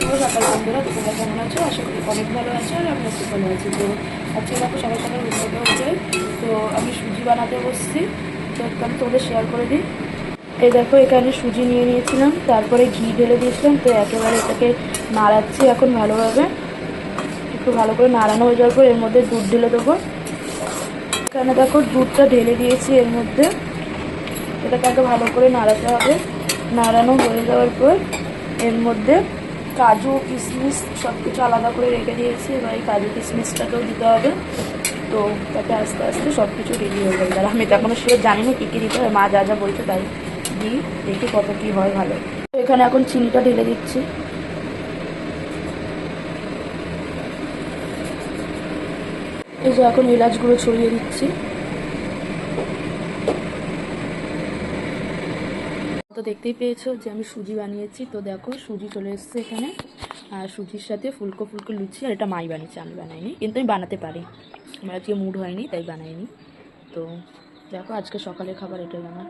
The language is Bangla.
শুভ সকাল বন্ধুরা, তোমরা কেমন আছো? আশা করি অনেক ভালো আছো আর আমি খুব ভালো আছি। তো আজকে দেখো সকাল সকাল উঠতে হচ্ছে, তো আমি সুজি বানাতে বসছি। তো একটু আমি তোমাদের শেয়ার করে দিই। এই দেখো এখানে সুজি নিয়ে নিয়েছিলাম, তারপরে ঘি ঢেলে দিয়েছিলাম। তো একেবারে এটাকে নাড়াচ্ছি এখন ভালোভাবে। একটু ভালো করে নাড়ানো হয়ে যাওয়ার পর এর মধ্যে দুধ ঢেলে দেবো। এখানে দেখো দুধটা ঢেলে দিয়েছি এর মধ্যে। এটাকে আগে ভালো করে নাড়াতে হবে। নাড়ানো হয়ে যাওয়ার পর এর মধ্যে কাজু কিশমিশ সব কিছু আলাদা করে রেখে দিয়েছি। এবার এই কাজু কিশমিশটাকেও দিতে হবে। তো তাতে আস্তে আস্তে সব কিছু রেডি হয়ে যাবে। আর আমি তো এখনও শিওর জানি না কী কী দিতে হবে, মা যা যা বলছে তাই দিই, দেখি কত কী হয় ভালো। তো এখানে এখন চিনিটা ঢেলে দিচ্ছি। এই যে এখন এলাচগুলো ছড়িয়ে দিচ্ছি। তো দেখতেই পেয়েছো যে আমি সুজি বানিয়েছি। তো দেখো সুজি চলে এসেছে এখানে, আর সুজির সাথে ফুলকো ফুলকো লুচি। আর এটা মাই বানিয়েছে, আমি বানাইনি, কিন্তু আমি বানাতে পারি। আমার আজকে মুড হয়নি তাই বানাইনি। তো দেখো আজকে সকালের খাবার এটাই আমার।